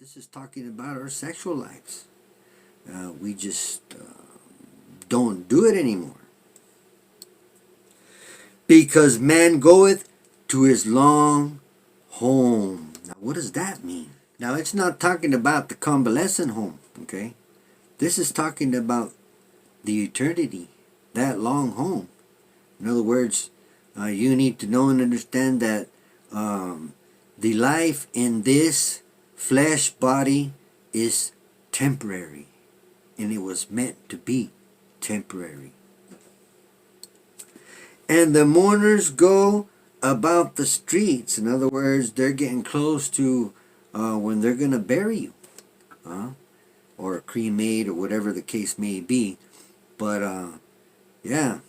This is talking about our sexual lives. We just don't do it anymore. Because man goeth to his long home. Now, what does that mean? Now, it's not talking about the convalescent home, okay? This is talking about the eternity, that long home. In other words, you need to know and understand that the life in this flesh body is temporary, and it was meant to be temporary. And the mourners go about the streets. In other words, they're getting close to when they're going to bury you, or cremate, or whatever the case may be. But yeah,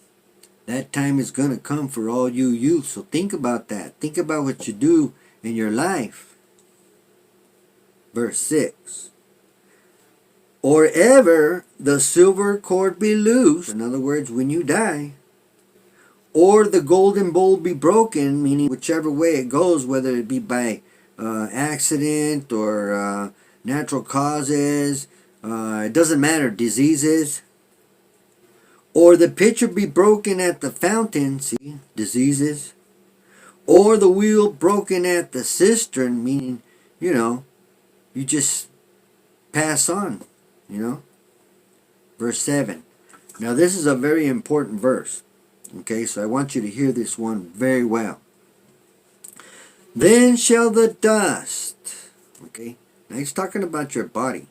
that time is going to come for all you youth. So think about that. Think about what you do in your life. Verse 6. Or ever the silver cord be loose. In other words, when you die. Or the golden bowl be broken, meaning whichever way it goes, whether it be by accident or natural causes, it doesn't matter, diseases. Or the pitcher be broken at the fountain, see, diseases. Or the wheel broken at the cistern, meaning, you just pass on, Verse 7. Now this is a very important verse. Okay, so I want you to hear this one very well. Then shall the dust, okay, now he's talking about your body,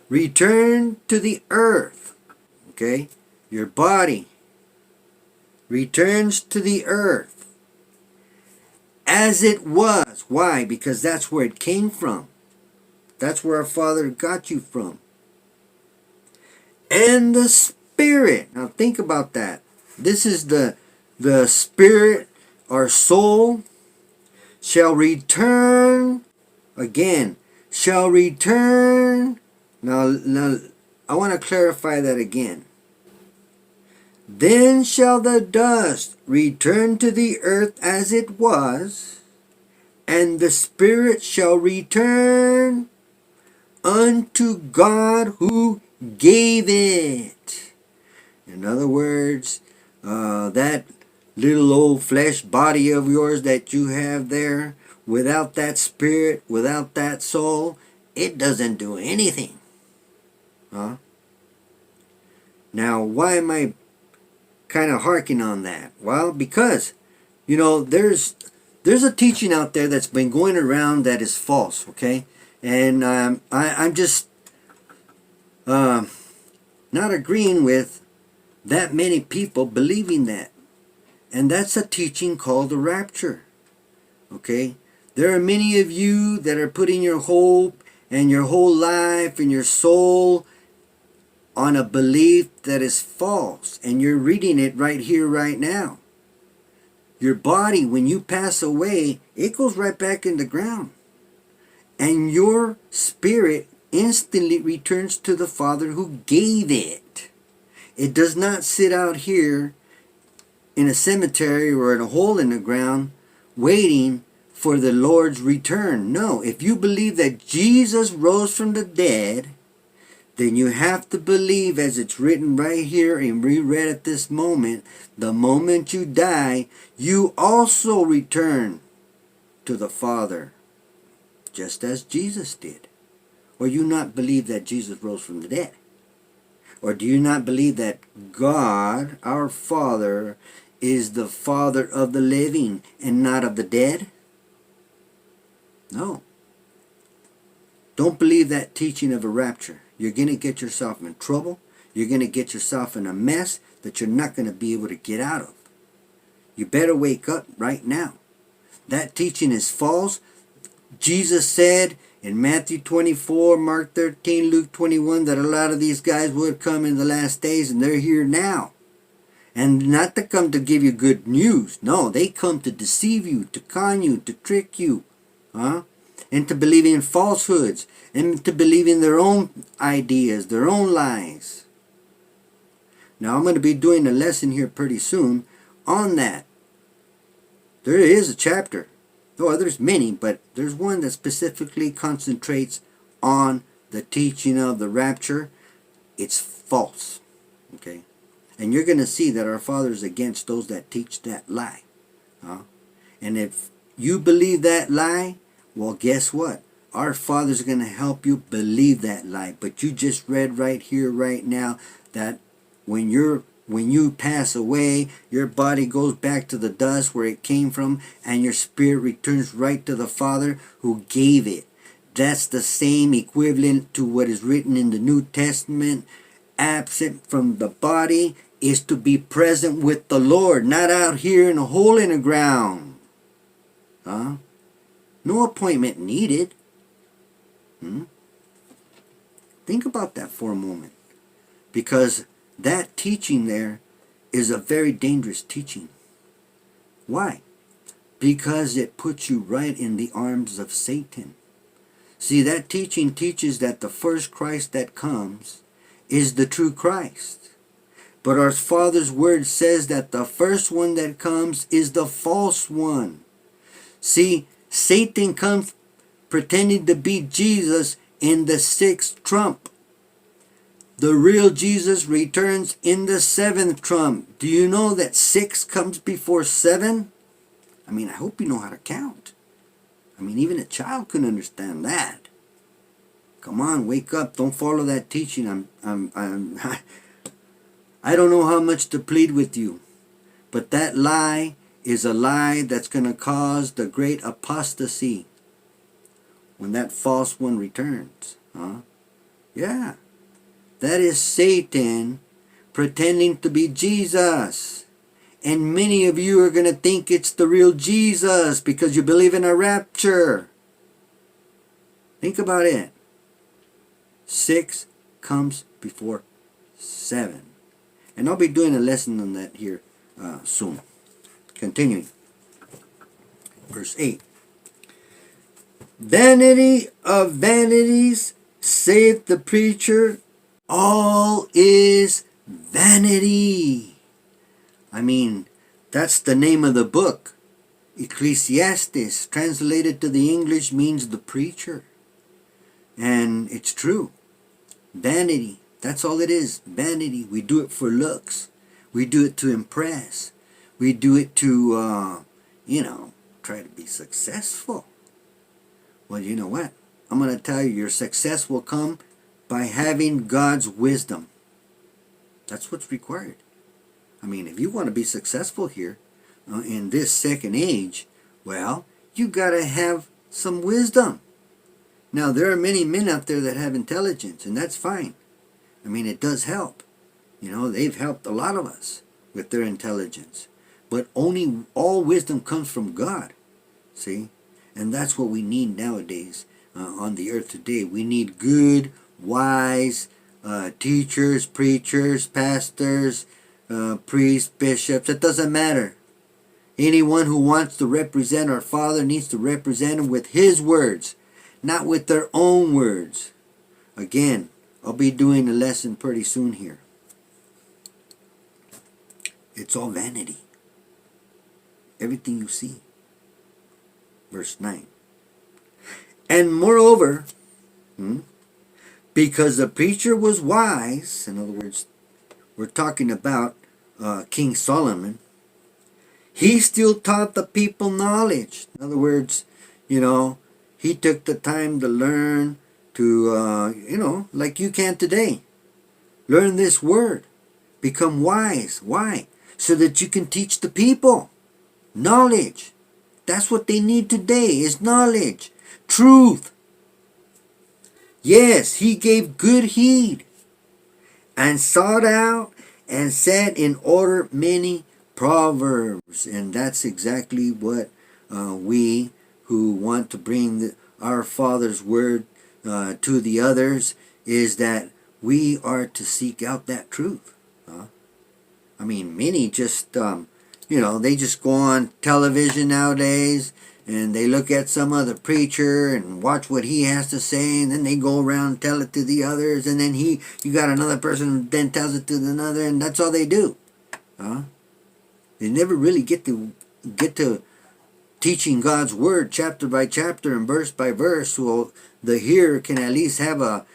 return to the earth, okay, your body returns to the earth as it was. Why? Because that's where it came from. That's where our Father got you from. And the spirit, now think about that. This is the spirit, our soul, shall return, again, shall return. Now I want to clarify that again. Then shall the dust return to the earth as it was, and the spirit shall return unto God who gave it. In other words, that little old flesh body of yours that you have there, without that spirit, without that soul, it doesn't do anything. Now, why am I kind of harking on that? Well, because, there's a teaching out there that's been going around that is false, okay? And I'm just not agreeing with that many people believing that. And that's a teaching called the rapture. Okay? There are many of you that are putting your hope and your whole life and your soul on a belief that is false. And you're reading it right here, right now. Your body, when you pass away, it goes right back in the ground. And your spirit instantly returns to the Father who gave it. It does not sit out here in a cemetery or in a hole in the ground waiting for the Lord's return. No, if you believe that Jesus rose from the dead, then you have to believe, as it's written right here and reread at this moment, the moment you die, you also return to the Father, just as Jesus did. Or you not believe that Jesus rose from the dead? Or do you not believe that God, our Father, is the Father of the living and not of the dead? No. Don't believe that teaching of a rapture. You're going to get yourself in trouble. You're going to get yourself in a mess that you're not going to be able to get out of. You better wake up right now. That teaching is false. Jesus said in Matthew 24, Mark 13, Luke 21, that a lot of these guys would come in the last days, and they're here now. And not to come to give you good news. No, they come to deceive you, to con you, to trick you. And to believe in falsehoods. And to believe in their own ideas, their own lies. Now, I'm going to be doing a lesson here pretty soon on that. There is a chapter Oh, there's many, but there's one that specifically concentrates on the teaching of the rapture. It's false. Okay? And you're going to see that our Father is against those that teach that lie. And if you believe that lie, well, guess what? Our Father's going to help you believe that lie. But you just read right here, right now, that when you pass away, your body goes back to the dust where it came from, and your spirit returns right to the Father who gave it. That's the same equivalent to what is written in the New Testament. Absent from the body is to be present with the Lord, not out here in a hole in the ground. No appointment needed. Think about that for a moment. Because that teaching there is a very dangerous teaching. Why? Because it puts you right in the arms of Satan. See, that teaching teaches that the first Christ that comes is the true Christ. But our Father's word says that the first one that comes is the false one. See, Satan comes pretending to be Jesus in the sixth trump. The real Jesus returns in the seventh trump. Do you know that 6 comes before 7? I mean, I hope you know how to count. I mean, even a child can understand that. Come on, wake up. Don't follow that teaching. I don't know how much to plead with you. But that lie is a lie that's going to cause the great apostasy when that false one returns. Yeah. That is Satan pretending to be Jesus. And many of you are going to think it's the real Jesus because you believe in a rapture. Think about it. 6 comes before 7. And I'll be doing a lesson on that here soon. Continuing. Verse 8. Vanity of vanities, saith the preacher, all is vanity. I mean, that's the name of the book. Ecclesiastes, translated to the English, means the preacher. And it's true. Vanity. That's all it is. Vanity. We do it for looks. We do it to impress. We do it to, try to be successful. Well, you know what? I'm going to tell you, your success will come by having God's wisdom. That's what's required. I mean, if you want to be successful here in this second age, well, you got to have some wisdom. Now, there are many men out there that have intelligence, and that's fine. I mean, it does help. They've helped a lot of us with their intelligence. But only all wisdom comes from God. See? And that's what we need nowadays on the earth today. We need good, wise teachers, preachers, pastors, priests, bishops. It doesn't matter. Anyone who wants to represent our Father needs to represent Him with His words, not with their own words. Again, I'll be doing a lesson pretty soon here. It's all vanity. Everything you see. Verse 9. And moreover, because the preacher was wise, in other words, we're talking about King Solomon, he still taught the people knowledge. In other words, he took the time to learn to, like you can today. Learn this word. Become wise. Why? So that you can teach the people. Knowledge. That's what they need today, is knowledge. Truth. Yes, he gave good heed and sought out and set in order many proverbs. And that's exactly what we who want to bring our Father's word to the others, is that we are to seek out that truth. I mean, many just, they just go on television nowadays and they look at some other preacher and watch what he has to say, and then they go around and tell it to the others, and then you got another person who then tells it to another, and that's all they do. They never really get to teaching God's word chapter by chapter and verse by verse, so the hearer can at least have a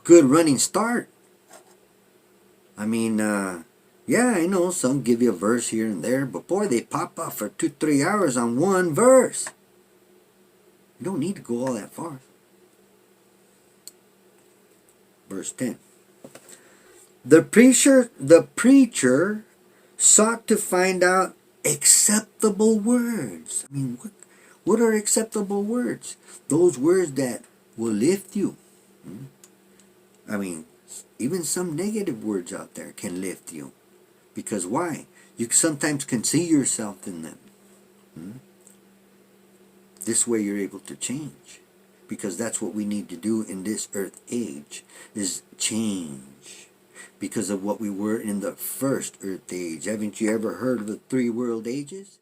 good running start. I mean, yeah, I know some give you a verse here and there, but boy, they pop off for 2-3 hours on one verse. You don't need to go all that far. Verse 10. The preacher sought to find out acceptable words. I mean, what are acceptable words? Those words that will lift you. I mean, even some negative words out there can lift you. Because why? You sometimes can see yourself in them. This way you're able to change. Because that's what we need to do in this earth age, is change. Because of what we were in the first earth age. Haven't you ever heard of the 3 world ages?